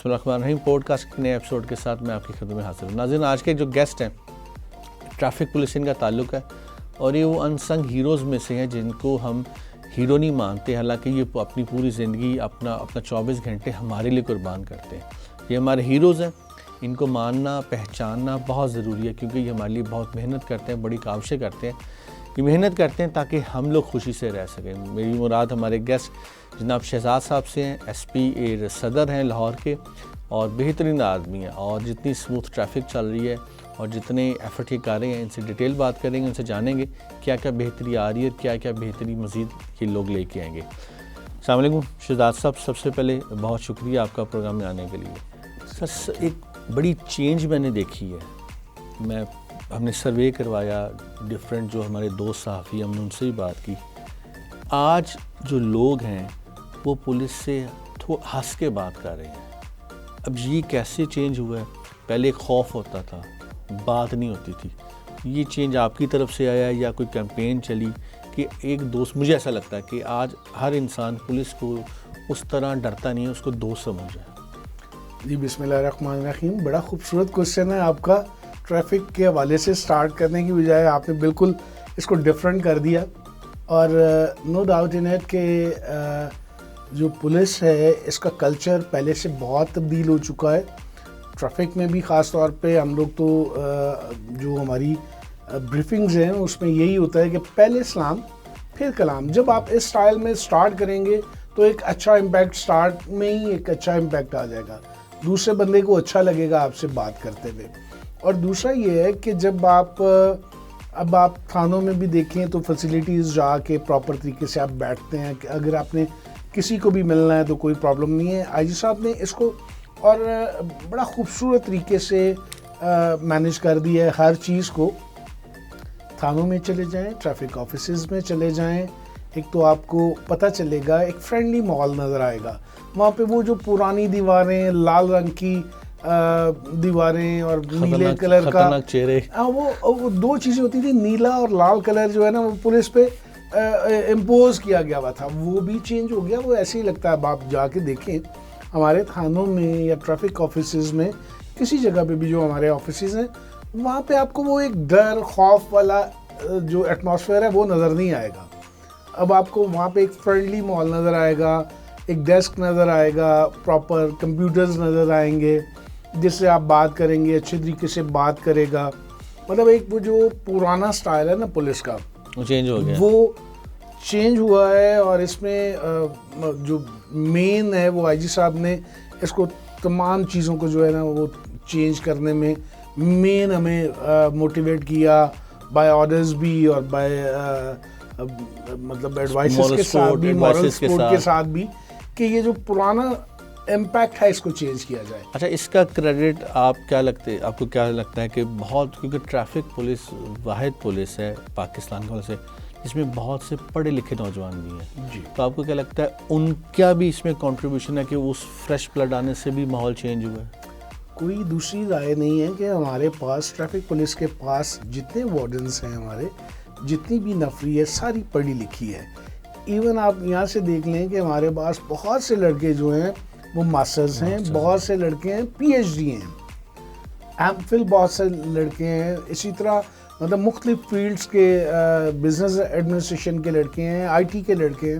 بسم اللہ الرحمن الرحیم. پوڈ کاسٹ کے نئے ایپیسوڈ کے ساتھ میں آپ کی خدمت میں حاضر ہوں. ناظرین, آج کے جو گیسٹ ہیں ٹریفک پولیس ان کا تعلق ہے اور یہ وہ انسنگ ہیروز میں سے ہیں جن کو ہم ہیرو نہیں مانتے, حالانکہ یہ اپنی پوری زندگی اپنا 24 گھنٹے ہمارے لیے قربان کرتے ہیں. یہ ہمارے ہیروز ہیں, ان کو ماننا پہچاننا بہت ضروری ہے کیونکہ یہ ہمارے لیے بہت محنت کرتے ہیں, بڑی کاوشیں کرتے ہیں. یہ محنت کرتے ہیں تاکہ ہم لوگ خوشی سے رہ سکیں. میری مراد ہمارے گیسٹ جناب شہزاد صاحب سے ہیں, ایس پی اے صدر ہیں لاہور کے, اور بہترین آدمی ہیں. اور جتنی سموتھ ٹریفک چل رہی ہے اور جتنے ایفرٹ یہ کر رہے ہیں, ان سے ڈیٹیل بات کریں گے, ان سے جانیں گے کیا کیا بہتری آ رہی ہے, کیا کیا بہتری مزید یہ لوگ لے کے آئیں گے. السلام علیکم شہزاد صاحب, سب سے پہلے بہت شکریہ آپ کا پروگرام میں آنے کے لیے. سر, ایک بڑی چینج میں نے دیکھی ہے. ہم نے سروے کروایا ڈفرینٹ جو ہمارے دوست صحافی, ہم نے ان سے بھی بات کی. آج جو لوگ ہیں وہ پولیس سے ہنس کے بات کر رہے ہیں. اب یہ کیسے چینج ہوا ہے؟ پہلے ایک خوف ہوتا تھا, بات نہیں ہوتی تھی. یہ چینج آپ کی طرف سے آیا یا کوئی کیمپین چلی کہ ایک دوست, مجھے ایسا لگتا ہے کہ آج ہر انسان پولیس کو اس طرح ڈرتا نہیں ہے, اس کو دوست سمجھ رہا ہے. جی بسم اللہ الرحمن الرحیم. بڑا خوبصورت کوشچن ہے آپ کا. ٹریفک کے حوالے سے سٹارٹ کرنے کی بجائے آپ نے بالکل اس کو ڈفرینٹ کر دیا. اور نو ڈاؤٹ ان اٹ کہ جو پولیس ہے اس کا کلچر پہلے سے بہت تبدیل ہو چکا ہے. ٹریفک میں بھی خاص طور پہ ہم لوگ تو جو ہماری بریفنگز ہیں اس میں یہی ہوتا ہے کہ پہلے سلام پھر کلام. جب آپ اس سٹائل میں سٹارٹ کریں گے تو ایک اچھا امپیکٹ, سٹارٹ میں ہی ایک اچھا امپیکٹ آ جائے گا, دوسرے بندے کو اچھا لگے گا آپ سے بات کرتے ہوئے. اور دوسرا یہ ہے کہ جب آپ تھانوں میں بھی دیکھیں تو فیسیلیٹیز جا کے پراپر طریقے سے آپ بیٹھتے ہیں. کہ اگر آپ نے کسی کو بھی ملنا ہے تو کوئی پرابلم نہیں ہے. آئی جی صاحب نے اس کو اور بڑا خوبصورت طریقے سے مینیج کر دیا ہے ہر چیز کو. تھانوں میں چلے جائیں, ٹریفک آفیسز میں چلے جائیں, ایک تو آپ کو پتہ چلے گا, ایک فرینڈلی ماحول نظر آئے گا. وہاں پہ وہ جو پرانی دیواریں, لال رنگ کی دیواریں اور نیلے کلر کا چہرے, وہ دو چیزیں ہوتی تھی, نیلا اور لال کلر جو ہے نا وہ پولیس پہ امپوز کیا گیا ہوا تھا, وہ بھی چینج ہو گیا. وہ ایسے ہی لگتا ہے, آپ جا کے دیکھیں ہمارے تھانوں میں یا ٹریفک آفیسز میں کسی جگہ پہ بھی جو ہمارے آفیسز ہیں وہاں پہ آپ کو وہ ایک ڈر خوف والا جو ایٹماسفیئر ہے وہ نظر نہیں آئے گا. اب آپ کو وہاں پہ ایک فرینڈلی ماحول نظر آئے گا, ایک ڈیسک نظر آئے گا, پراپر کمپیوٹرز نظر آئیں گے جس سے آپ بات کریں گے, اچھے طریقے سے بات کرے گا. مطلب ایک وہ جو پرانا سٹائل ہے نا پولیس کا وہ چینج ہو گیا, وہ چینج ہوا ہے. اور اس میں جو مین ہے وہ آئی جی صاحب نے اس کو تمام چیزوں کو جو ہے نا وہ چینج کرنے میں مین ہمیں موٹیویٹ کیا, بائی آرڈرز بھی اور بائی مطلب ایڈوائسز کے ساتھ بھی, مورل سپورٹ کے ساتھ بھی, کہ یہ جو پرانا امپیکٹ ہے اس کو چینج کیا جائے. اچھا, اس کا کریڈٹ آپ کو کیا لگتا ہے کہ بہت, کیونکہ ٹریفک پولیس واحد پولیس ہے پاکستان کی وجہ سے جس میں بہت سے پڑھے لکھے نوجوان بھی ہیں جی, تو آپ کو کیا لگتا ہے ان کا بھی اس میں کنٹریبیوشن ہے کہ اس فریش بلڈ آنے سے بھی ماحول چینج ہوا ہے؟ کوئی دوسری رائے نہیں ہے کہ ہمارے پاس ٹریفک پولیس کے پاس جتنے وارڈنس ہیں ہمارے, جتنی بھی نفری ہے ساری پڑھی لکھی ہے. ایون آپ یہاں سے دیکھ لیں کہ ہمارے پاس بہت سے لڑکے جو ہیں وہ ماسٹرز ہیں, بہت سے لڑکے ہیں پی ایچ ڈی ہیں, ایم فل بہت سے لڑکے ہیں. اسی طرح مطلب مختلف فیلڈز کے, بزنس ایڈمنسٹریشن کے لڑکے ہیں, آئی ٹی کے لڑکے ہیں.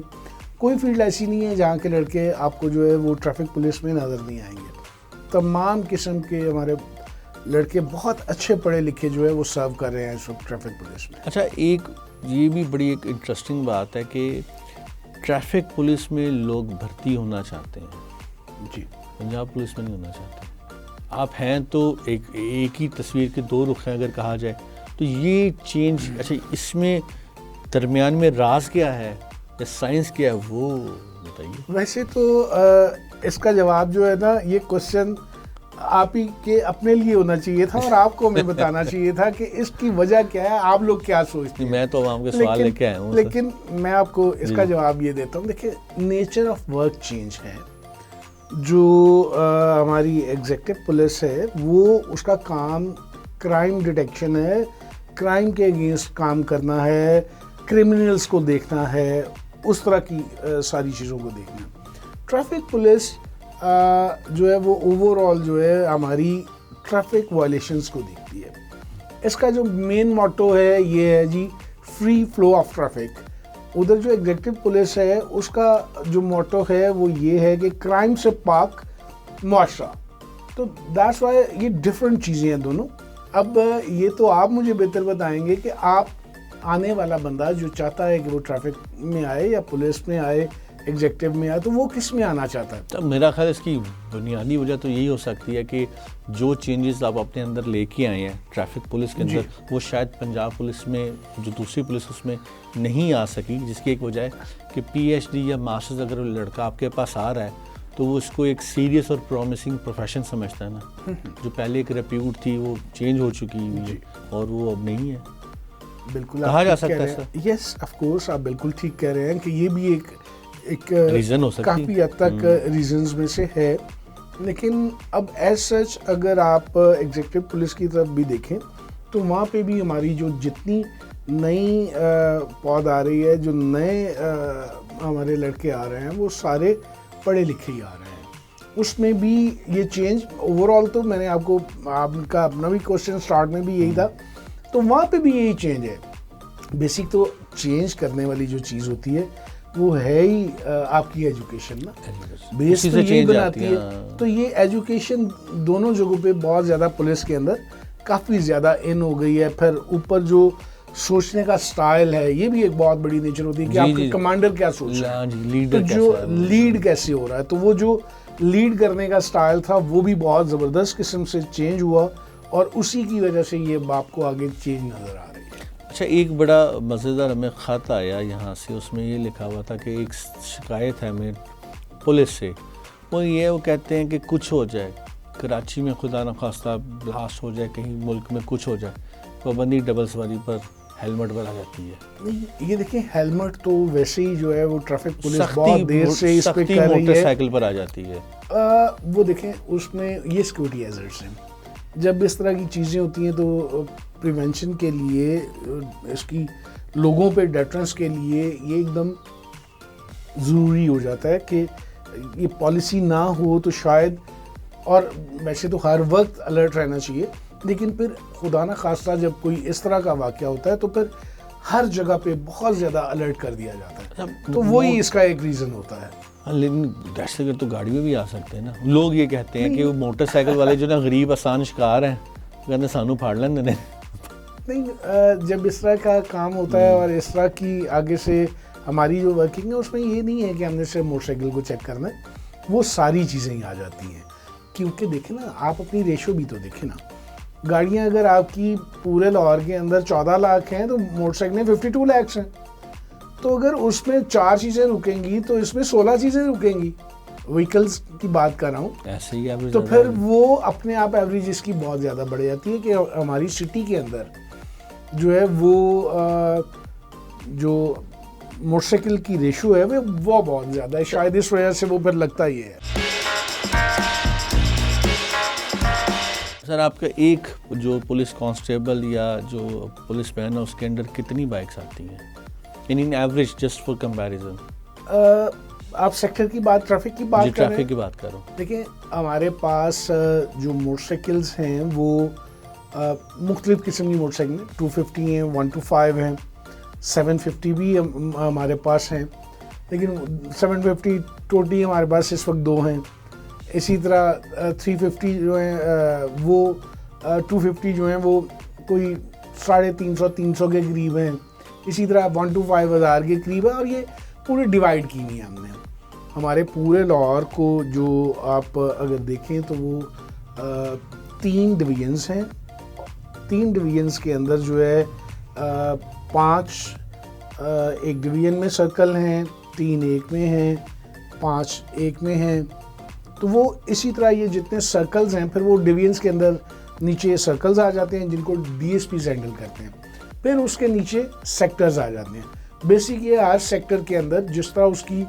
کوئی فیلڈ ایسی نہیں ہے جہاں کے لڑکے آپ کو جو ہے وہ ٹریفک پولیس میں نظر نہیں آئیں گے. تمام قسم کے ہمارے لڑکے بہت اچھے پڑھے لکھے جو ہے وہ سرو کر رہے ہیں اس وقت ٹریفک پولیس میں. اچھا, ایک یہ بھی بڑی ایک انٹرسٹنگ بات ہے کہ ٹریفک پولیس میں لوگ بھرتی ہونا چاہتے ہیں. جی, پنجاب پولیس میں نہیں ہونا چاہتے. آپ ہیں تو ایک ہی تصویر کے دو رخ ہیں اگر کہا جائے تو یہ چینج, اچھا اس میں درمیان میں راز کیا ہے یا سائنس کیا ہے وہ بتائیے. ویسے تو اس کا جواب جو ہے نا, یہ کوشچن آپ ہی کے اپنے لیے ہونا چاہیے تھا اور آپ کو ہمیں بتانا چاہیے تھا کہ اس کی وجہ کیا ہے, آپ لوگ کیا سوچتے ہیں. میں تو عوام کے سوال لے کے آیا ہوں, لیکن میں آپ کو اس کا جواب یہ دیتا ہوں. دیکھیں, نیچر آف ورک چینج ہے. جو ہماری ایگزیکٹو پولیس ہے وہ اس کا کام کرائم ڈیٹیکشن ہے, کرائم کے اگینسٹ کام کرنا ہے, کرمنلز کو دیکھنا ہے, اس طرح کی ساری چیزوں کو دیکھنا. ٹریفک پولیس جو ہے وہ اوور آل جو ہے ہماری ٹریفک وائلیشنس کو دیکھتی ہے. اس کا جو مین موٹو ہے یہ ہے جی فری فلو آف ٹریفک. ادھر جو ایگزیکٹو پولیس ہے اس کا جو موٹو ہے وہ یہ ہے کہ کرائم سے پاک معاشرہ. تو دیٹس وائی یہ ڈفرینٹ چیزیں ہیں دونوں. اب یہ تو آپ مجھے بہتر بتائیں گے کہ آپ آنے والا بندہ جو چاہتا ہے کہ وہ ٹریفک میں آئے یا پولیس میں آئے ایگزیکٹو میں آئے تو وہ کس میں آنا چاہتا ہے. تو میرا خیال اس کی بنیادی وجہ تو یہی ہو سکتی ہے کہ جو چینجز آپ اپنے اندر لے کے آئے ہیں ٹریفک پولیس کے اندر وہ شاید پنجاب پولیس میں جو دوسری پولیس اس میں نہیں آ سکی, جس کی ایک وجہ ہے کہ پی ایچ ڈی یا ماسٹرز اگر لڑکا آپ کے پاس آ رہا ہے تو وہ اس کو ایک سیریس اور پرومسنگ پروفیشن سمجھتا ہے نا. جو پہلے ایک ریپیوٹ تھی وہ چینج ہو چکی ہوئی ہے اور وہ اب نہیں ہے. بالکل کہا جا سکتا ہے سر. یس آف کورس آپ بالکل ٹھیک کہہ رہے ہیں کہ یہ بھی ایک ریزن ہو سکتی کافی حد تک ریزنز میں سے ہے. لیکن اب ایز سچ اگر آپ ایگزیکٹو پولیس کی طرف بھی دیکھیں تو وہاں پہ بھی ہماری جو جتنی نئی پود آ رہی ہے, جو نئے ہمارے لڑکے آ رہے ہیں وہ سارے پڑھے لکھے ہی آ رہے ہیں. اس میں بھی یہ چینج اوور آل تو میں نے آپ کا اپنا بھی کوشچن اسٹارٹ میں بھی یہی تھا, تو وہاں پہ بھی یہی چینج ہے. بیسک تو چینج کرنے والی جو چیز ہوتی ہے وہ ہے ہی آپ کی ایجوکیشن نا, بیس تو یہی بناتی ہے. تو یہ ایجوکیشن دونوں جگہوں پہ بہت زیادہ پولیس کے اندر کافی زیادہ ان ہو گئی ہے. پھر اوپر جو سوچنے کا سٹائل ہے یہ بھی ایک بہت بڑی نیچر ہوتی ہے کہ آپ کا کمانڈر کیا سوچ رہا ہے, تو جو لیڈ کیسے ہو رہا ہے, تو وہ جو لیڈ کرنے کا سٹائل تھا وہ بھی بہت زبردست قسم سے چینج ہوا اور اسی کی وجہ سے یہ آپ کو آگے چینج نظر آ رہی ہے. اچھا, ایک بڑا مزیدار ہمیں خط آیا یہاں سے, اس میں یہ لکھا ہوا تھا کہ ایک شکایت ہے ہمیں پولیس سے, وہ یہ وہ کہتے ہیں کہ کچھ ہو جائے کراچی میں, خدا نخواستہ بلاسٹ ہو جائے, کہیں ملک میں کچھ ہو جائے, پابندی ڈبل سواری پر ہیلمٹ بنا جاتی ہے. نہیں یہ دیکھیں ہیلمٹ تو ویسے ہی جو ہے وہ ٹریفک پولیس بہت دیر سے اس پہ کر رہی ہے, موٹر سائیکل پر آ جاتی ہے. وہ دیکھیں اس میں یہ سیکورٹی ہیزرڈز ہیں. جب اس طرح کی چیزیں ہوتی ہیں تو پریونشن کے لیے, اس کی لوگوں پہ ڈیٹرنس کے لیے یہ ایک دم ضروری ہو جاتا ہے کہ یہ پالیسی نہ ہو تو شاید, اور ویسے تو ہر وقت الرٹ رہنا چاہیے, لیکن پھر خدا نہ خواستہ جب کوئی اس طرح کا واقعہ ہوتا ہے تو پھر ہر جگہ پہ بہت زیادہ الرٹ کر دیا جاتا ہے. تو وہی اس کا ایک ریزن ہوتا ہے. لیکن دہشت گرد تو گاڑی میں بھی آ سکتے ہیں نا. لوگ یہ کہتے ہیں کہ وہ موٹر سائیکل والے جو نا غریب آسان شکار ہیں, کہتے سانو پھاڑ لیں دینے. نہیں, جب اس طرح کا کام ہوتا ہے اور اس طرح کی آگے سے ہماری جو ورکنگ ہے اس میں یہ نہیں ہے کہ ہم نے صرف موٹر سائیکل کو چیک کرنا ہے, وہ ساری چیزیں ہی آ جاتی ہیں. کیونکہ دیکھیں نا, آپ اپنی ریشو بھی تو دیکھیں نا. گاڑیاں اگر آپ کی پورے لاہور کے اندر 14 لاکھ ہیں تو موٹر سائیکلیں 52 لاکھ ہیں. تو اگر اس میں 4 چیزیں رکیں گی تو اس میں 16 چیزیں رکیں گی. وہیکلز کی بات کر رہا ہوں, ایسے ہی تو پھر وہ اپنے آپ ایوریج اس کی بہت زیادہ بڑھ جاتی ہے کہ ہماری سٹی کے اندر جو ہے وہ جو موٹر سائیکل کی ریشو ہے وہ بہت زیادہ ہے. شاید اس وجہ سے وہ پھر لگتا ہی ہے. سر آپ کا ایک جو پولیس کانسٹیبل یا جو پولیس مین ہے اس کے اندر کتنی بائکس آتی ہیں ان ایوریج, جسٹ فار کمپیریزن؟ آپ سیکٹر کی بات, ٹریفک کی بات کر رہے ہیں؟ ٹریفک کی بات کر رہا ہوں. دیکھیں ہمارے پاس جو موٹر سائیکلز ہیں وہ مختلف قسم کی موٹر سائیکل ہیں. 250 ہیں, 125 ہیں, 750 بھی ہمارے پاس ہیں, لیکن 750 ٹوٹی ہمارے پاس اس وقت 2 ہیں. اسی طرح 350 جو ہیں وہ 250 جو ہیں وہ کوئی 350 کے قریب ہیں. اسی طرح 125,000 کے قریب ہے. اور یہ پورے ڈیوائڈ کی ہوئی ہیں ہم نے. ہمارے پورے لاہور کو جو آپ اگر دیکھیں تو وہ 3 ڈویژنس ہیں. 3 ڈویژنس کے اندر جو ہے 5 ایک ڈویژن میں سرکل ہیں, 3 ایک میں ہیں, 5 ایک میں ہیں. تو وہ اسی طرح یہ جتنے سرکلز ہیں پھر وہ ڈویژنس کے اندر نیچے سرکلز آ جاتے ہیں جن کو ڈی ایس پیز ہینڈل کرتے ہیں. پھر اس کے نیچے سیکٹرز آ جاتے ہیں. بیسک یہ ہر سیکٹر کے اندر جس طرح اس کی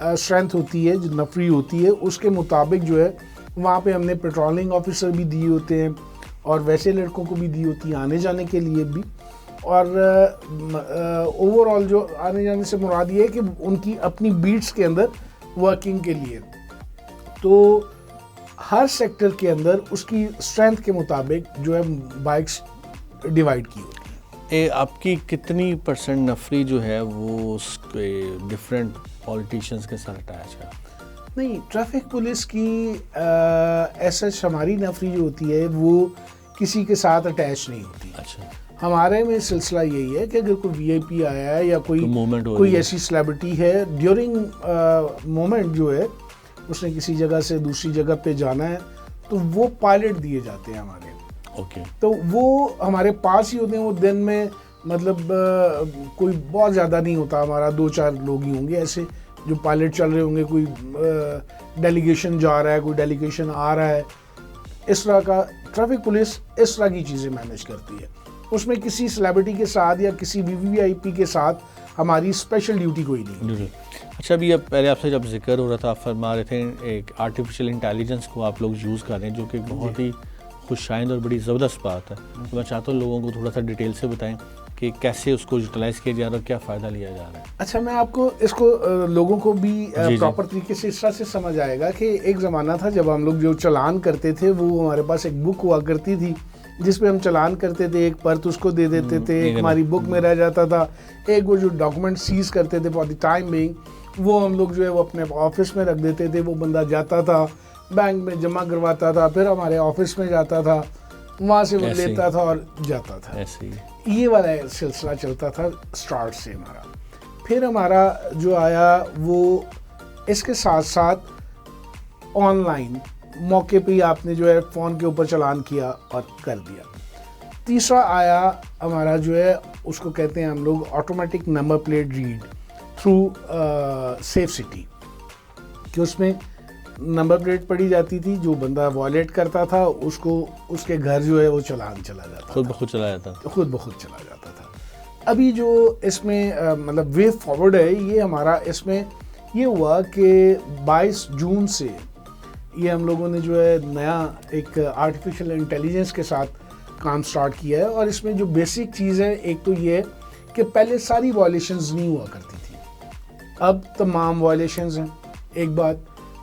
اسٹرینتھ ہوتی ہے, جو نفری ہوتی ہے, اس کے مطابق جو ہے وہاں پہ ہم نے پیٹرولنگ آفیسر بھی دیے ہوتے ہیں اور ویسے لڑکوں کو بھی دی ہوتی ہے آنے جانے کے لیے بھی. اور اوور آل جو آنے جانے سے مراد یہ ہے کہ ان کی اپنی بیٹس کے اندر ورکنگ کے لیے. تو ہر سیکٹر کے اندر اس کی اسٹرینتھ کے مطابق جو ہے بائکس ڈیوائڈ کی ہوتی ہیں. آپ کی کتنی پرسنٹ نفری جو ہے وہ ڈفرینٹ پولیٹیشینس کے ساتھ اٹیچ ہے؟ نہیں, ٹریفک پولیس کی ایسا ہماری نفری جو ہوتی ہے وہ کسی کے ساتھ اٹیچ نہیں ہوتی. اچھا, ہمارے میں سلسلہ یہی ہے کہ اگر کوئی وی آئی پی آیا ہے یا موومنٹ کوئی ایسی سیلیبریٹی ہے ڈیورنگ مومنٹ جو ہے اس نے کسی جگہ سے دوسری جگہ پہ جانا ہے تو وہ پائلٹ دیے جاتے ہیں ہمارے. اوکے, تو وہ ہمارے پاس ہی ہوتے ہیں. وہ دن میں مطلب کوئی بہت زیادہ نہیں ہوتا, ہمارا 2-4 لوگ ہی ہوں گے ایسے جو پائلٹ چل رہے ہوں گے. کوئی ڈیلیگیشن جا رہا ہے, کوئی ڈیلیگیشن آ رہا ہے, اس طرح کا. ٹریفک پولیس اس طرح کی چیزیں مینیج کرتی ہے. اس میں کسی سیلیبریٹی کے ساتھ یا کسی وی آئی پی کے ساتھ ہماری اسپیشل ڈیوٹی کوئی نہیں. اچھا, ابھی پہلے آپ سے جب ذکر ہو رہا تھا آپ فرما رہے تھے ایک آرٹیفیشیل انٹیلیجنس کو آپ لوگ یوز کر رہے ہیں جو کہ بہت ہی خوشائند اور بڑی زبردست بات ہے. تو میں چاہتا ہوں لوگوں کو تھوڑا سا ڈیٹیل سے بتائیں کہ کیسے اس کو یوٹیلائز کیا جا رہا ہے اور کیا فائدہ لیا جا رہا ہے. اچھا, میں آپ کو اس کو لوگوں کو بھی پراپر طریقے سے اس طرح سے سمجھ آئے گا کہ ایک زمانہ تھا جب ہم لوگ جو چلان کرتے تھے وہ ہمارے پاس ایک بک ہوا کرتی تھی جس پہ ہم چلان کرتے تھے, ایک پرت اس کو دے دیتے تھے, ایک ہماری بک میں رہ جاتا تھا, ایک وہ جو ڈاکومنٹ سیز کرتے تھے فار دی ٹائم بینگ وہ ہم لوگ جو ہے وہ اپنے آفس میں رکھ دیتے تھے. وہ بندہ جاتا تھا بینک میں جمع کرواتا تھا, پھر ہمارے آفس میں جاتا تھا, وہاں سے وہ لیتا تھا اور جاتا تھا. یہ والا سلسلہ چلتا تھا اسٹارٹ سے ہمارا. پھر ہمارا جو آیا وہ اس کے ساتھ ساتھ آن لائن موقع پہ ہی آپ نے جو ہے فون کے اوپر چلان کیا اور کر دیا. تیسرا آیا ہمارا جو ہے اس کو کہتے ہیں ہم لوگ automatic number plate read through Safe City, کہ اس میں نمبر پلیٹ پڑی جاتی تھی, جو بندہ وائلیٹ کرتا تھا اس کو اس کے گھر جو ہے وہ چلان چلا جاتا, خود بخود چلا جاتا, خود بخود چلا جاتا تھا. ابھی جو اس میں مطلب وے فارورڈ ہے یہ ہمارا, اس میں یہ ہوا کہ 22 جون سے یہ ہم لوگوں نے جو ہے نیا ایک آرٹیفیشیل انٹیلیجنس کے ساتھ کام سٹارٹ کیا ہے. اور اس میں جو بیسک چیز ہے ایک تو یہ ہے کہ پہلے ساری وائلیشنز نہیں ہوا کرتی تھی, اب تمام وائلیشنز ہیں, ایک بات.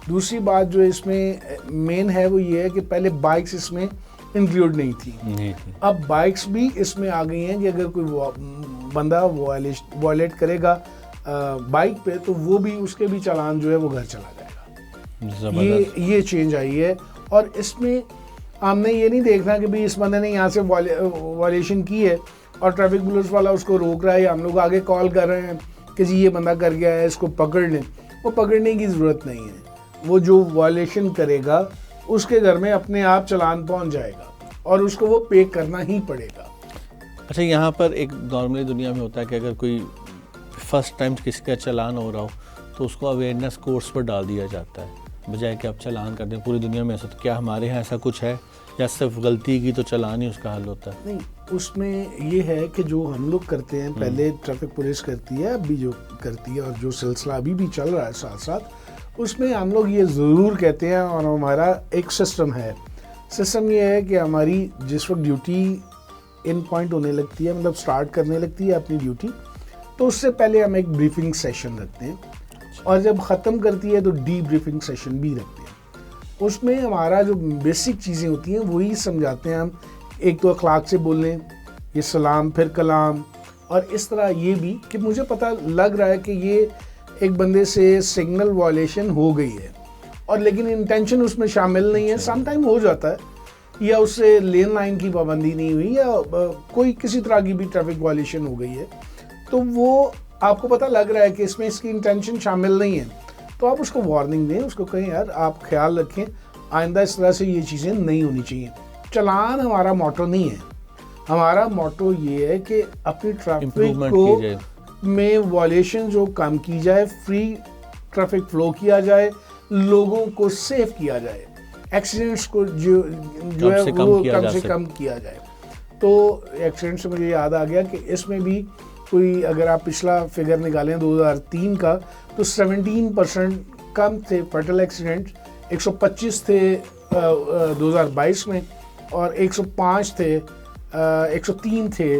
دوسری بات جو اس میں مین ہے وہ یہ ہے کہ پہلے بائکس اس میں انکلوڈ نہیں تھی, اب بائکس بھی اس میں آ گئی ہیں کہ اگر کوئی بندہ وائلیٹ کرے گا بائک پہ تو وہ بھی اس کے بھی چالان جو ہے وہ گھر چلا جائے گا. یہ چینج آئی ہے. اور اس میں ہم نے یہ نہیں دیکھنا کہ بھئی اس بندے نے یہاں سے وائلیشن کی ہے اور ٹریفک پولیس والا اس کو روک رہا ہے, ہم لوگ آگے کال کر رہے ہیں کہ جی یہ بندہ کر گیا ہے اس کو پکڑ لیں. وہ پکڑنے کی ضرورت نہیں ہے, وہ جو وائلیشن کرے گا اس کے گھر میں اپنے آپ چلان پہنچ جائے گا اور اس کو وہ پے کرنا ہی پڑے گا. اچھا, یہاں پر ایک نارملی دنیا میں ہوتا ہے کہ اگر کوئی فرسٹ ٹائم کسی کا چلان ہو رہا ہو تو اس کو اویئرنیس کورس پر ڈال دیا جاتا ہے بجائے کہ آپ چلان کر دیں. پوری دنیا میں ایسا, تو کیا ہمارے یہاں ایسا کچھ ہے یا صرف غلطی کی تو چلان ہی اس کا حل ہوتا ہے؟ نہیں, اس میں یہ ہے کہ جو ہم لوگ کرتے ہیں پہلے ٹریفک پولیس کرتی ہے, ابھی جو کرتی ہے اور جو سلسلہ ابھی بھی چل رہا ہے ساتھ ساتھ, اس میں ہم لوگ یہ ضرور کہتے ہیں اور ہمارا ایک سسٹم ہے. سسٹم یہ ہے کہ ہماری جس وقت ڈیوٹی ان پوائنٹ ہونے لگتی ہے, مطلب سٹارٹ کرنے لگتی ہے اپنی ڈیوٹی, تو اس سے پہلے ہم ایک بریفنگ سیشن رکھتے ہیں اور جب ختم کرتی ہے تو ڈی بریفنگ سیشن بھی رکھتے ہیں. اس میں ہمارا جو بیسک چیزیں ہوتی ہیں وہی سمجھاتے ہیں ہم. ایک تو اخلاق سے بولیں, یہ سلام پھر کلام, اور اس طرح یہ بھی کہ مجھے پتہ لگ رہا ہے کہ یہ ایک بندے سے سگنل وائلیشن ہو گئی ہے اور لیکن انٹینشن اس میں شامل نہیں ہے. سم ٹائم ہو جاتا ہے, یا اس سے لین لائن کی پابندی نہیں ہوئی یا کوئی کسی طرح کی بھی ٹریفک وائلیشن ہو گئی ہے, تو وہ آپ کو پتہ لگ رہا ہے کہ اس میں اس کی انٹینشن شامل نہیں ہے, تو آپ اس کو وارننگ دیں, اس کو کہیں یار آپ خیال رکھیں آئندہ اس طرح سے یہ چیزیں نہیں ہونی چاہیے. چلان ہمارا موٹو نہیں ہے, ہمارا موٹو یہ ہے کہ اپنی ٹریفک کو میں وائلیشن جو کم کی جائے, فری ٹریفک فلو کیا جائے, لوگوں کو سیف کیا جائے, ایکسیڈنٹس کو جو ہے وہ کم سے کم کیا جائے. تو ایکسیڈنٹ سے مجھے یاد آ گیا کہ اس میں بھی کوئی اگر آپ پچھلا فگر نکالیں 2003 کا تو 17% کم تھے فیٹل ایکسیڈنٹ, 125 تھے 2022 میں اور 105 تھے 103 تھے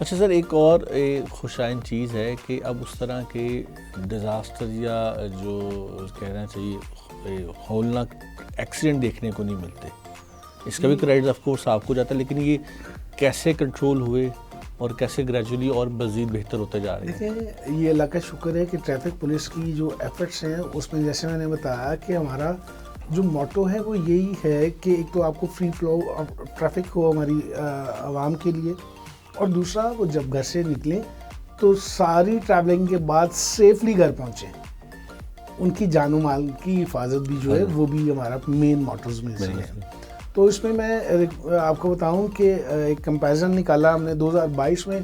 اچھا سر, ایک اور خوشائن چیز ہے کہ اب اس طرح کے ڈیزاسٹر یا جو کہنا چاہیے ہولناک ایکسیڈنٹ دیکھنے کو نہیں ملتے. اس کا بھی کریڈٹ آف کورس آپ کو جاتا ہے, لیکن یہ کیسے کنٹرول ہوئے اور کیسے گریجولی اور مزید بہتر ہوتے جا رہے ہیں؟ دیکھیں, یہ اللہ کا شکر ہے کہ ٹریفک پولیس کی جو ایفرٹس ہیں اس میں جیسے میں نے بتایا کہ ہمارا جو موٹو ہے وہ یہی ہے کہ ایک تو آپ کو فری فلو ٹریفک ہو ہماری عوام کے لیے, اور دوسرا وہ جب گھر سے نکلیں تو ساری ٹریولنگ کے بعد سیفلی گھر پہنچیں. ان کی جان و مال کی حفاظت بھی جو ہے وہ بھی ہمارا مین موٹوز میں سے ہے. تو اس میں میں آپ کو بتاؤں کہ ایک کمپیریزن نکالا ہم نے 2022 میں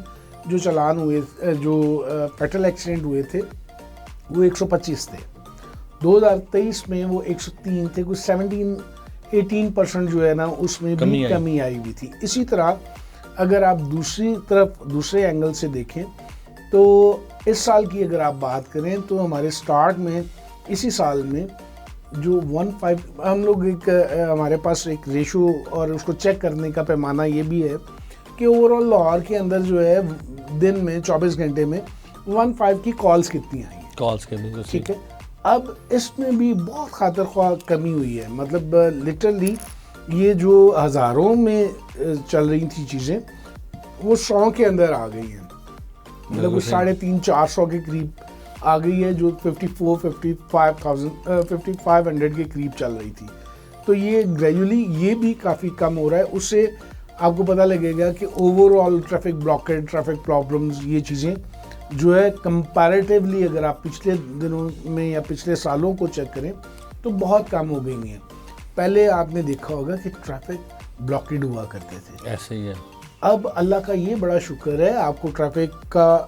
جو چلان ہوئے, جو پیٹرل ایکسیڈنٹ ہوئے تھے وہ 125 تھے. 2023 میں وہ 103 تھے. کچھ 17-18% جو ہے نا اس میں بھی کمی آئی ہوئی تھی. اسی طرح اگر آپ دوسری طرف دوسرے اینگل سے دیکھیں تو اس سال کی اگر آپ بات کریں تو ہمارے سٹارٹ میں اسی سال میں جو 15 ہم لوگ ایک ہمارے پاس ایک ریشو اور اس کو چیک کرنے کا پیمانہ یہ بھی ہے کہ اوور آل لاہور کے اندر جو ہے دن میں 24 گھنٹے میں 15 کی کالز کتنی آئی ہیں. کالز کے بھی ٹھیک ہے. اب اس میں بھی بہت خاطر خواہ کمی ہوئی ہے. مطلب لٹرلی یہ جو ہزاروں میں چل رہی تھی چیزیں وہ 100 کے اندر آ گئی ہیں. مطلب 350-400 کے قریب آ گئی ہے, جو 5500 کے قریب چل رہی تھی. تو یہ گریجولی یہ بھی کافی کم ہو رہا ہے. اس سے آپ کو پتہ لگے گا کہ over all traffic blockage, traffic problems, یہ چیزیں جو ہے کمپیریٹیولی اگر آپ پچھلے دنوں میں یا پچھلے سالوں کو چیک کریں تو بہت کم ہو گئی ہیں. پہلے آپ نے دیکھا ہوگا کہ ٹریفک بلاکیڈ ہوا کرتے تھے, ایسے ہی ہے. اب اللہ کا یہ بڑا شکر ہے آپ کو ٹریفک کا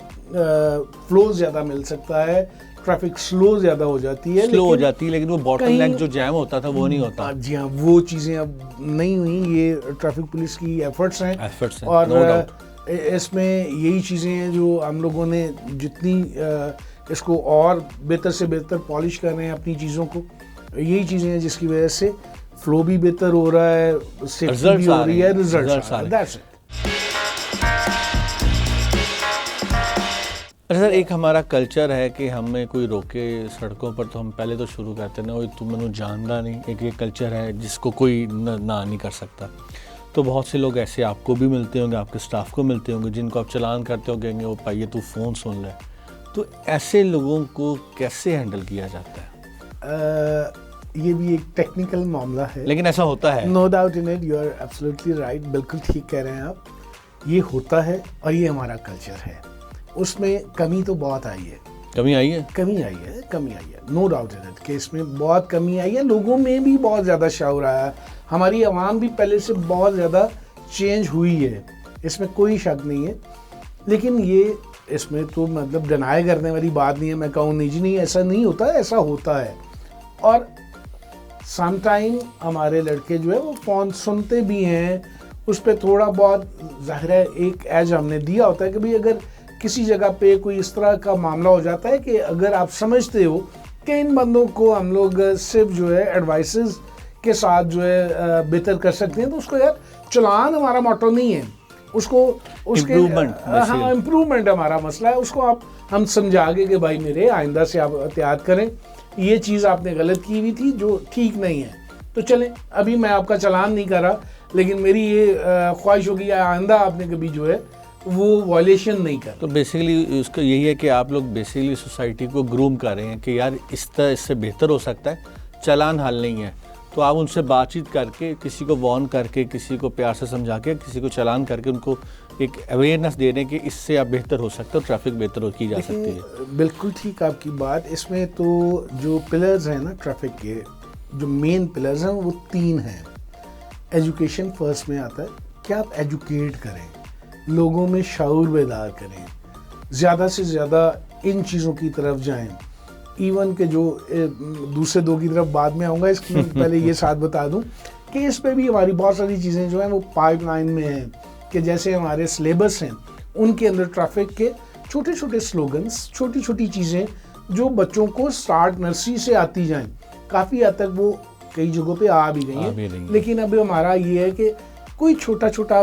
فلو زیادہ مل سکتا ہے, ٹریفک سلو زیادہ ہو جاتی ہے, لیکن وہ باٹل نیک جو جیم ہوتا تھا وہ نہیں ہوتا. جی ہاں, وہ چیزیں اب نہیں ہوئیں. یہ ٹریفک پولیس کی ایفرٹس ہیں, اور اس میں یہی چیزیں ہیں جو ہم لوگوں نے جتنی اس کو اور بہتر سے بہتر پالش کر رہے ہیں اپنی چیزوں کو, یہی چیزیں ہیں جس کی وجہ سے فلو بھی بہتر ہو رہا ہے, سیفٹی بھی ہو رہی ہے, ریزلٹس آ رہے ہیں. اچھا سر, ایک ہمارا کلچر ہے کہ ہمیں کوئی روکے سڑکوں پر تو ہم پہلے تو شروع کرتے ہیں نا, تو میں جانتا نہیں. ایک یہ کلچر ہے جس کو کوئی نہ نہیں کر سکتا. تو بہت سے لوگ ایسے آپ کو بھی ملتے ہوں گے, آپ کے سٹاف کو ملتے ہوں گے, جن کو آپ چلان کرتے ہو کہیں گے وہ پائیے تو فون سن لے. تو ایسے لوگوں کو کیسے ہینڈل کیا جاتا ہے؟ یہ بھی ایک ٹیکنیکل معاملہ ہے, لیکن ایسا ہوتا ہے. No doubt in it, you are absolutely right, بالکل ٹھیک کہہ رہے ہیں آپ. یہ ہوتا ہے اور یہ ہمارا کلچر ہے. اس میں کمی تو بہت آئی ہے. کمی آئی ہے, نو ڈاؤٹ ان اٹ کہ اس میں بہت کمی آئی ہے. لوگوں میں بھی بہت زیادہ شعور آیا ہے, ہماری عوام بھی پہلے سے بہت زیادہ چینج ہوئی ہے, اس میں کوئی شک نہیں ہے. لیکن یہ اس میں تو مطلب ڈینائی کرنے والی بات نہیں ہے. میں کہوں نہیں جی نہیں ایسا نہیں ہوتا, ایسا ہوتا ہے. اور سم ٹائم ہمارے لڑکے جو ہے وہ فون سنتے بھی ہیں, اس پہ تھوڑا بہت ظاہر ہے ایک ایج ہم نے دیا ہوتا ہے کہ بھئی اگر کسی جگہ پہ کوئی اس طرح کا معاملہ ہو جاتا ہے کہ اگر آپ سمجھتے ہو کہ ان بندوں کو ہم لوگ صرف جو ہے ایڈوائسز کے ساتھ جو ہے بہتر کر سکتے ہیں, تو اس کو یار چلان ہمارا موٹو نہیں ہے, اس کو اس کے امپرومنٹ ہمارا مسئلہ ہے. اس کو ہم سمجھا گے کہ بھائی میرے آئندہ سے آپ احتیاط کریں, یہ چیز آپ نے غلط کی ہوئی تھی جو ٹھیک نہیں ہے. تو چلیں ابھی میں آپ کا چلان نہیں کر رہا, لیکن میری یہ خواہش ہوگی آئندہ آپ نے کبھی جو ہے وہ وائلیشن نہیں کر. تو بیسیکلی اس کا یہی ہے کہ آپ لوگ بیسیکلی سوسائٹی کو گروم کر رہے ہیں کہ یار اس سے بہتر ہو سکتا ہے, چلان حل نہیں ہے. تو آپ ان سے بات چیت کر کے, کسی کو وارن کر کے, کسی کو پیار سے سمجھا کے, کسی کو چلان کر کے ان کو ایک اویئرنیس دے رہے ہیں کہ اس سے آپ بہتر ہو سکتا ہے, ٹریفک بہتر کی جا سکتی ہے. بالکل ٹھیک آپ کی بات. اس میں تو جو پلرز ہیں نا ٹریفک کے, جو مین پلرز ہیں وہ 3 ہیں. ایجوکیشن فرسٹ میں آتا ہے کہ آپ ایجوکیٹ کریں, لوگوں میں شعور بیدار کریں, زیادہ سے زیادہ ان چیزوں کی طرف جائیں. ایون کہ جو دوسرے 2 کی طرف بعد میں آؤں گا, اس میں پہلے یہ ساتھ بتا دوں کہ اس پہ بھی ہماری بہت ساری چیزیں جو ہیں وہ پائپ لائن میں ہیں. کہ جیسے ہمارے سلیبس ہیں ان کے اندر ٹریفک کے چھوٹے چھوٹے سلوگنس, چھوٹی چھوٹی چیزیں جو بچوں کو سٹارٹ نرسری سے آتی جائیں. کافی حد تک وہ کئی جگہوں پہ آ بھی گئی ہیں, لیکن اب ہمارا یہ ہے کہ کوئی چھوٹا چھوٹا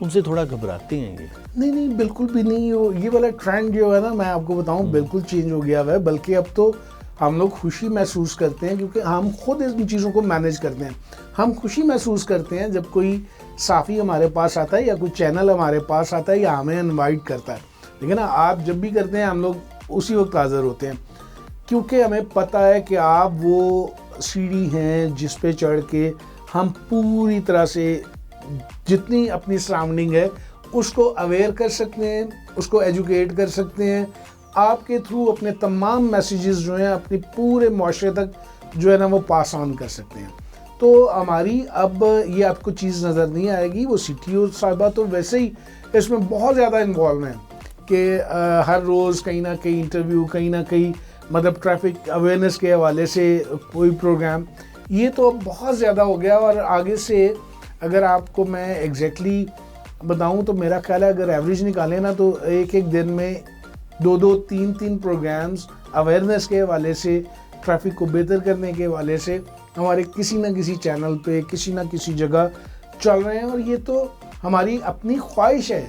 ان سے تھوڑا گھبراتے ہیں یہ؟ نہیں بالکل بھی نہیں. یہ والا ٹرینڈ جو ہے نا میں آپ کو بتاؤں بالکل چینج ہو گیا ہے, بلکہ اب تو ہم لوگ خوشی محسوس کرتے ہیں کیونکہ ہم خود ان چیزوں کو مینیج کرتے ہیں. ہم خوشی محسوس کرتے ہیں جب کوئی صحافی ہمارے پاس آتا ہے یا کوئی چینل ہمارے پاس آتا ہے یا ہمیں انوائٹ کرتا ہے. لیکن آپ جب بھی کرتے ہیں ہم لوگ اسی وقت حاضر ہوتے ہیں, کیونکہ ہمیں پتہ ہے کہ آپ وہ سیڑھی ہیں جس پہ چڑھ کے ہم پوری طرح سے جتنی اپنی سراؤنڈنگ ہے اس کو اویئر کر سکتے ہیں, اس کو ایجوکیٹ کر سکتے ہیں. آپ کے تھرو اپنے تمام میسیجز جو ہیں اپنی پورے معاشرے تک جو ہے نا وہ پاس آن کر سکتے ہیں. تو ہماری اب یہ آپ کو چیز نظر نہیں آئے گی. وہ سی ٹی او صاحبہ تو ویسے ہی اس میں بہت زیادہ انوالو ہیں کہ ہر روز کہیں نہ کہیں انٹرویو, کہیں نہ کہیں مطلب ٹریفک اویئرنیس کے حوالے سے کوئی پروگرام. یہ تو اب بہت زیادہ ہو گیا, اور آگے سے اگر آپ کو میں ایگزیکٹلی بتاؤں تو میرا خیال ہے اگر ایوریج نکالیں نا تو ایک دن میں 2-3 پروگرامز اویئرنیس کے حوالے سے, ٹریفک کو بہتر کرنے کے حوالے سے ہمارے کسی نہ کسی چینل پہ کسی نہ کسی جگہ چل رہے ہیں. اور یہ تو ہماری اپنی خواہش ہے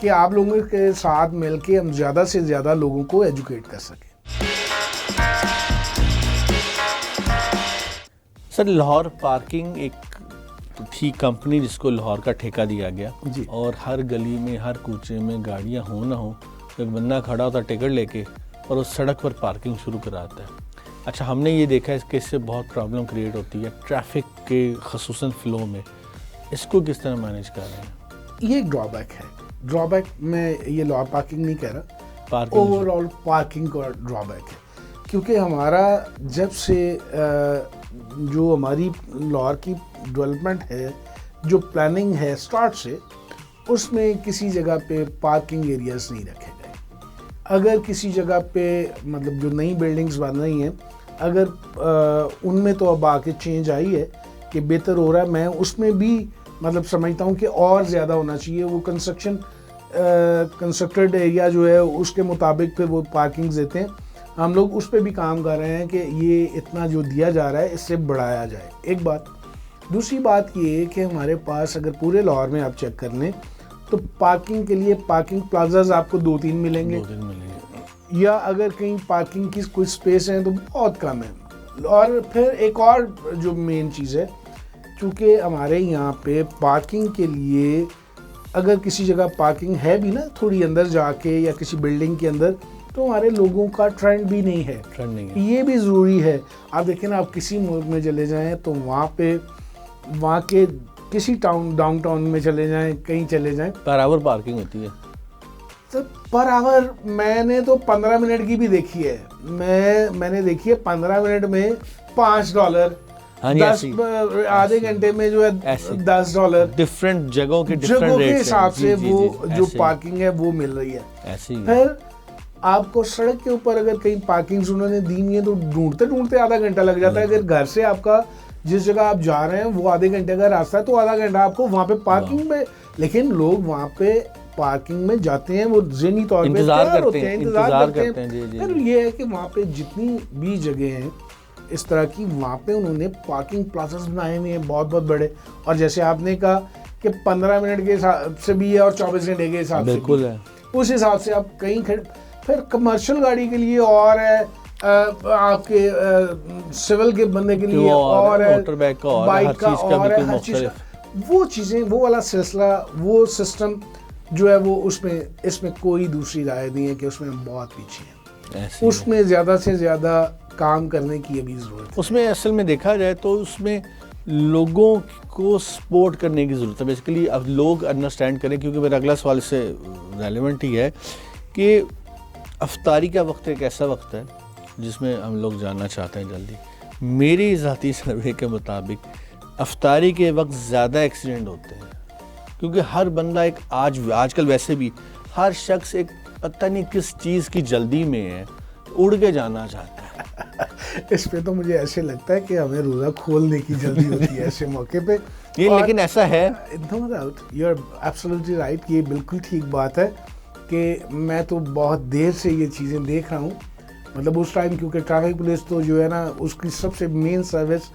کہ آپ لوگوں کے ساتھ مل کے ہم زیادہ سے زیادہ لوگوں کو ایجوکیٹ کر سکیں. سر, لاہور پارکنگ ایک تھی کمپنی جس کو لاہور کا ٹھیکہ دیا گیا جی, اور ہر گلی میں ہر کوچے میں گاڑیاں ہوں نہ ہوں ایک بندہ کھڑا ہوتا ٹکٹ لے کے اور اس سڑک پر پارکنگ شروع کراتا ہے. اچھا, ہم نے یہ دیکھا ہے کہ اس سے بہت پرابلم کریٹ ہوتی ہے ٹریفک کے خصوصاً فلو میں. اس کو کس طرح مینیج کر رہے ہیں؟ یہ ایک ڈرا بیک ہے. ڈرا بیک میں یہ لاہور پارکنگ نہیں کہہ رہا, اوور آل پارکنگ کا ڈرا بیک ہے. کیونکہ ہمارا جب سے جو ہماری لاہور کی ڈیولپمنٹ ہے, جو پلاننگ ہے اسٹارٹ سے, اس میں کسی جگہ پہ پارکنگ ایریاز نہیں رکھے گئے. اگر کسی جگہ پہ مطلب جو نئی بلڈنگز بن رہی ہیں اگر ان میں تو اب آ کے چینج آئی ہے کہ بہتر ہو رہا ہے, میں اس میں بھی مطلب سمجھتا ہوں کہ اور زیادہ ہونا چاہیے. وہ کنسٹرکٹڈ ایریا جو ہے اس کے مطابق پھر وہ پارکنگز دیتے ہیں. ہم لوگ اس پہ بھی کام کر رہے ہیں کہ یہ اتنا جو دیا جا رہا ہے اس سے بڑھایا جائے. ایک بات. دوسری بات یہ ہے کہ ہمارے پاس اگر پورے لاہور میں آپ چیک کر لیں تو پارکنگ کے لیے پارکنگ پلازاز آپ کو 2-3 ملیں گے, یا اگر کہیں پارکنگ کی کوئی سپیس ہے تو بہت کم ہے. اور پھر ایک اور جو مین چیز ہے, چونکہ ہمارے یہاں پہ پارکنگ کے لیے اگر کسی جگہ پارکنگ ہے بھی نا تھوڑی اندر جا کے یا کسی بلڈنگ کے اندر, تو ہمارے لوگوں کا ٹرینڈ بھی نہیں ہے. یہ بھی ضروری ہے. آپ دیکھیں نا, آپ کسی ملک میں چلے جائیں تو وہاں کے کسی ڈاؤن ٹاؤن میں چلے جائیں, کہیں چلے جائیں, پر آور پارکنگ ہوتی ہے. تو پر آور میں نے تو 15 منٹ کی بھی دیکھی ہے. میں نے دیکھی ہے 15 منٹ میں $5, آدھے گھنٹے میں جو ہے $10. ڈفرینٹ جگہوں کے حساب سے وہ جو پارکنگ ہے وہ مل رہی ہے. پھر آپ کو سڑک کے اوپر اگر کہیں پارکنگ انہوں نے دی ہے تو ڈھونڈتے آدھا گھنٹہ لگ جاتا ہے. اگر گھر سے آپ کا جس جگہ آپ جا رہے ہیں وہ آدھے گھنٹے کا راستہ ہے تو آدھا گھنٹہ آپ کو وہاں پہ پارکنگ میں, لیکن لوگ وہاں پہ پارکنگ میں جاتے ہیں, وہ ذہنی طور پہ انتظار کرتے ہیں. پھر یہ ہے کہ وہاں پہ جتنی بھی جگہ ہیں اس طرح کی, وہاں پہ انہوں نے پارکنگ پلازاز بنائے ہوئے ہیں بہت بڑے. اور جیسے آپ نے کہا کہ 15 منٹ کے حساب سے بھی ہے اور 24 گھنٹے کے حساب سے بالکل ہے, اس حساب سے آپ کہیں پھر کمرشل گاڑی کے لیے اور ہے, آپ کے سول کے بندے کے لیے اور ہے, بائک کا اور ہے, ہر چیز کا. وہ چیزیں, وہ والا سلسلہ, وہ سسٹم جو ہے وہ اس میں کوئی دوسری رائے نہیں ہے کہ اس میں ہم بہت پیچھے ہیں. اس میں زیادہ سے زیادہ کام کرنے کی ابھی ضرورت ہے. اس میں اصل میں دیکھا جائے تو اس میں لوگوں کو سپورٹ کرنے کی ضرورت ہے. بیسیکلی اب لوگ انڈرسٹینڈ کریں, کیونکہ میرا اگلا سوال اس سے ریلیونٹ ہی ہے کہ افطاری کا وقت ایک ایسا وقت ہے جس میں ہم لوگ جاننا چاہتے ہیں جلدی. میری ذاتی سروے کے مطابق افطاری کے وقت زیادہ ایکسیڈنٹ ہوتے ہیں, کیونکہ ہر بندہ ایک آج کل ویسے بھی ہر شخص ایک پتہ نہیں کس چیز کی جلدی میں ہے, اڑ کے جانا چاہتا ہے. اس پہ تو مجھے ایسے لگتا ہے کہ ہمیں روزہ کھولنے کی جلدی ہوتی ہے ایسے موقع پہ. لیکن ایسا ہے, no doubt, you are absolutely right. یہ بالکل ٹھیک بات ہے کہ میں تو بہت دیر سے یہ چیزیں دیکھ رہا ہوں. مطلب اس ٹائم کیونکہ ٹریفک پولیس تو جو ہے نا اس کی سب سے مین سروس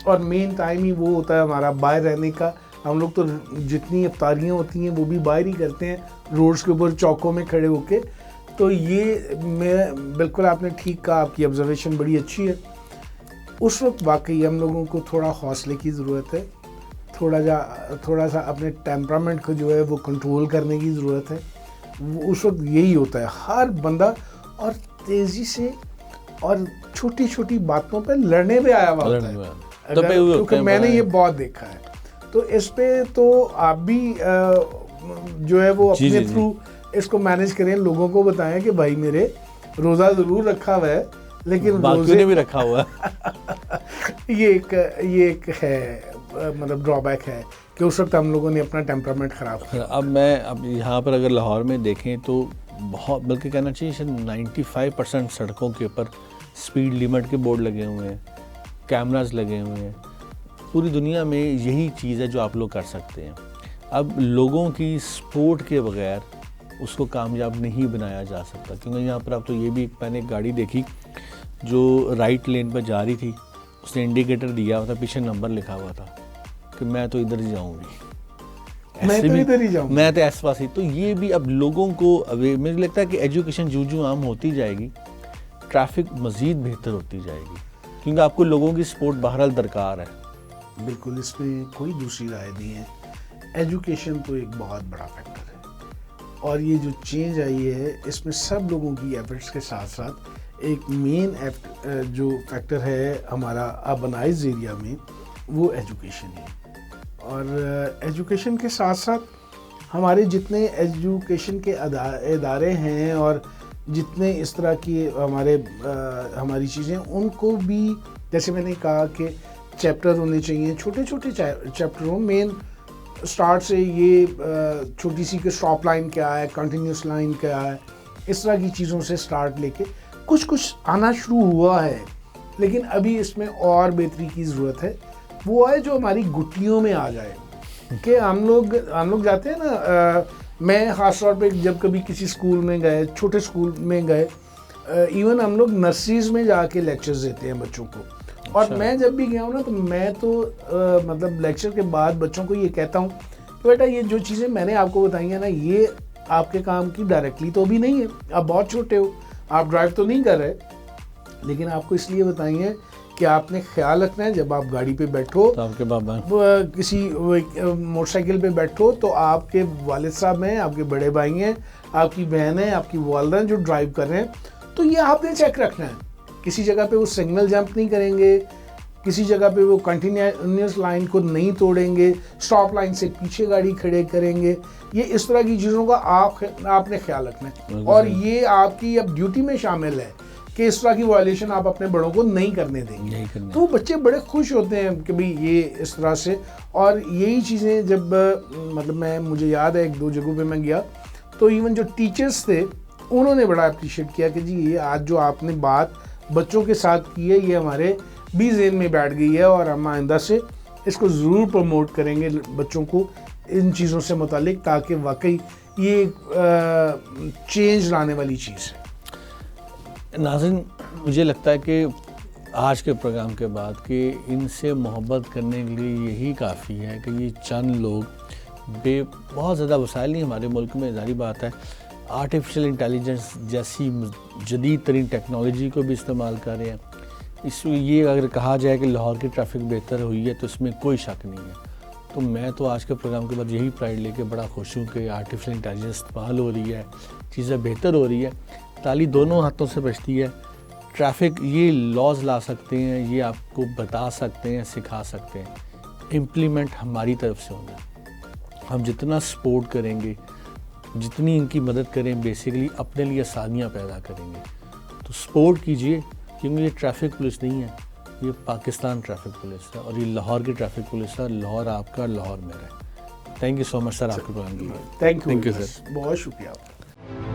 اور مین ٹائم ہی وہ ہوتا ہے ہمارا باہر رہنے کا, ہم لوگ تو جتنی افطاریاں ہوتی ہیں وہ بھی باہر ہی کرتے ہیں, روڈز کے اوپر چوکوں میں کھڑے ہو کے. تو یہ میں بالکل آپ نے ٹھیک کہا, آپ کی آبزرویشن بڑی اچھی ہے. اس وقت واقعی ہم لوگوں کو تھوڑا حوصلے کی ضرورت ہے, تھوڑا سا اپنے ٹیمپرامنٹ کو جو ہے وہ کنٹرول کرنے کی ضرورت ہے. اس وقت یہی ہوتا ہے ہر بندہ, اور تیزی سے اور چھوٹی چھوٹی باتوں پہ لڑنے پہ آیا ہوا ہوتا ہے, کیونکہ میں نے یہ بہت دیکھا ہے. تو اس پہ تو آپ بھی جو ہے وہ اپنے تھرو اس کو مینیج کریں, لوگوں کو بتائیں کہ بھائی میرے روزہ ضرور رکھا ہوا ہے لیکن باقیوں نے بھی رکھا ہوا ہے. یہ ایک ہے مطلب ڈرا بیک ہے کہ اس وقت ہم لوگوں نے اپنا ٹیمپرامنٹ خراب کیا. اب یہاں پر اگر لاہور میں دیکھیں تو بہت, بلکہ کہنا چاہیے 95% سڑکوں کے اوپر سپیڈ لیمٹ کے بورڈ لگے ہوئے ہیں, کیمراز لگے ہوئے ہیں. پوری دنیا میں یہی چیز ہے جو آپ لوگ کر سکتے ہیں. اب لوگوں کی سپورٹ کے بغیر اس کو کامیاب نہیں بنایا جا سکتا, کیونکہ یہاں پر اب تو یہ بھی میں نے ایک گاڑی دیکھی جو رائٹ لین پہ جا رہی تھی, اس نے انڈیکیٹر دیا ہوا تھا, پیچھے نمبر لکھا ہوا تھا کہ میں تو ادھر ہی جاؤں گی, میں تو ایس پاس ہی. تو یہ بھی اب لوگوں کو, اب مجھے لگتا ہے کہ ایجوکیشن جو عام ہوتی جائے گی, ٹریفک مزید بہتر ہوتی جائے گی, کیونکہ آپ کو لوگوں کی سپورٹ بہرحال درکار ہے. بالکل, اس میں کوئی دوسری رائے نہیں ہے. ایجوکیشن تو ایک بہت بڑا فیکٹر ہے, اور یہ جو چینج آئی ہے اس میں سب لوگوں کی ایفرٹس کے ساتھ ساتھ ایک مین جو فیکٹر ہے ہمارا اربنائز ایریا میں, وہ ایجوکیشن ہے. اور ایجوکیشن کے ساتھ ساتھ ہمارے جتنے ایجوکیشن کے ادارے ہیں اور جتنے اس طرح کی ہماری چیزیں, ان کو بھی جیسے میں نے کہا کہ چیپٹر ہونے چاہیے, چھوٹے چھوٹے چیپٹروں. مین سٹارٹ سے یہ چھوٹی سی کہ اسٹاپ لائن کیا ہے, کنٹینیوس لائن کیا ہے, اس طرح کی چیزوں سے سٹارٹ لے کے کچھ آنا شروع ہوا ہے, لیکن ابھی اس میں اور بہتری کی ضرورت ہے. وہ ہے جو ہماری گٹلیوں میں آ جائے, کہ ہم لوگ جاتے ہیں نا, میں خاص طور پہ جب کبھی کسی اسکول میں گئے, چھوٹے اسکول میں گئے, ایون ہم لوگ نرسریز میں جا کے لیکچرز دیتے ہیں بچوں کو. اور میں جب بھی گیا ہوں نا تو میں تو مطلب لیکچر کے بعد بچوں کو یہ کہتا ہوں کہ بیٹا یہ جو چیزیں میں نے آپ کو بتائی ہیں نا, یہ آپ کے کام کی ڈائریکٹلی تو بھی نہیں ہے, آپ بہت چھوٹے ہو, آپ ڈرائیو تو نہیں کر رہے, لیکن آپ کو اس لیے بتائی ہیں کہ آپ نے خیال رکھنا ہے جب آپ گاڑی پہ بیٹھو, آپ کے بابا کسی موٹر سائیکل پہ بیٹھو تو آپ کے والد صاحب ہیں, آپ کے بڑے بھائی ہیں, آپ کی بہن ہیں, آپ کی والدہ ہیں جو ڈرائیو کر رہے ہیں, تو یہ آپ نے چیک رکھنا ہے. کسی جگہ پہ وہ سگنل جمپ نہیں کریں گے, کسی جگہ پہ وہ کنٹینیوس لائن کو نہیں توڑیں گے, اسٹاپ لائن سے پیچھے گاڑی کھڑے کریں گے. یہ اس طرح کی چیزوں کا آپ نے خیال رکھنا ہے, اور یہ آپ کی اب ڈیوٹی میں شامل ہے کہ اس طرح کی وائلیشن آپ اپنے بڑوں کو نہیں کرنے دیں گے. تو بچے بڑے خوش ہوتے ہیں کہ بھئی یہ اس طرح سے. اور یہی چیزیں جب مطلب مجھے یاد ہے 1-2 جگہوں پہ میں گیا تو ایون جو ٹیچرز تھے انہوں نے بڑا اپریشیٹ کیا کہ جی یہ آج جو آپ نے بات بچوں کے ساتھ کی ہے یہ ہمارے بھی ذہن میں بیٹھ گئی ہے, اور ہم آئندہ سے اس کو ضرور پروموٹ کریں گے بچوں کو ان چیزوں سے متعلق, تاکہ واقعی یہ چینج لانے والی چیز ہے. ناظرین, مجھے لگتا ہے کہ آج کے پروگرام کے بعد کہ ان سے محبت کرنے کے لیے یہی کافی ہے کہ یہ چند لوگ بہت زیادہ وسائل نہیں ہمارے ملک میں, ظاہری بات ہے آرٹیفیشل انٹیلیجنس جیسی جدید ترین ٹیکنالوجی کو بھی استعمال کر رہے ہیں. اس میں یہ اگر کہا جائے کہ لاہور کی ٹریفک بہتر ہوئی ہے تو اس میں کوئی شک نہیں ہے. تو میں تو آج کے پروگرام کے بعد یہی پرائڈ لے کے بڑا خوش ہوں کہ آرٹیفیشل انٹیلیجنس استعمال ہو رہی ہے, چیزیں بہتر ہو رہی ہے, تالی دونوں ہاتھوں سے بچتی ہے. ٹریفک یہ لاز لا سکتے ہیں, یہ آپ کو بتا سکتے ہیں, سکھا سکتے ہیں, امپلیمنٹ ہماری طرف سے ہوگا. ہم جتنا سپورٹ کریں گے, جتنی ان کی مدد کریں, بیسیکلی اپنے لیے آسانیاں پیدا کریں گے. تو سپورٹ کیجئے, کیونکہ یہ ٹریفک پولیس نہیں ہے, یہ پاکستان ٹریفک پولیس ہے, اور یہ لاہور کی ٹریفک پولیس ہے. لاہور آپ کا, لاہور میرا ہے. تھینک یو سو مچ سر آپ کے پروگرام کے لیے. تھینک یو سر, بہت شکریہ.